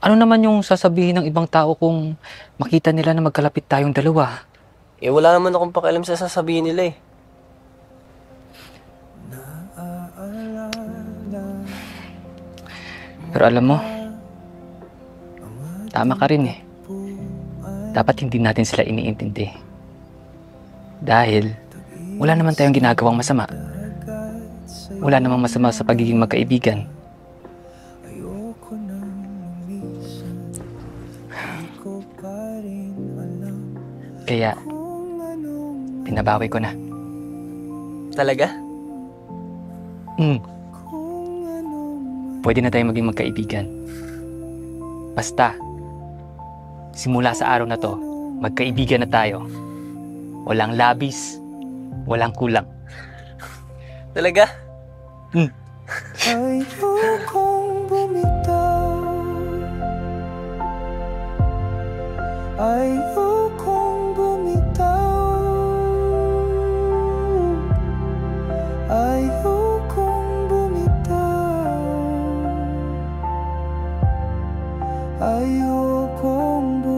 Ano naman yung sasabihin ng ibang tao kung makita nila na magkalapit tayong dalawa? Eh, wala naman akong pakialam sa sasabihin nila eh. Pero alam mo, tama ka rin eh. Dapat hindi natin sila iniintindi. Dahil wala naman tayong ginagawang masama. Wala namang masama sa pagiging magkaibigan. Kaya, pinabawi ko na. Talaga? Hmm, pwede na tayong maging magkaibigan. Basta, simula sa araw na to, magkaibigan na tayo. Walang labis, walang kulang. Talaga? Hmm. Ayokong bumitaw. Ayokong bumitaw. Ayokong bumitaw. Ayokong bumitaw.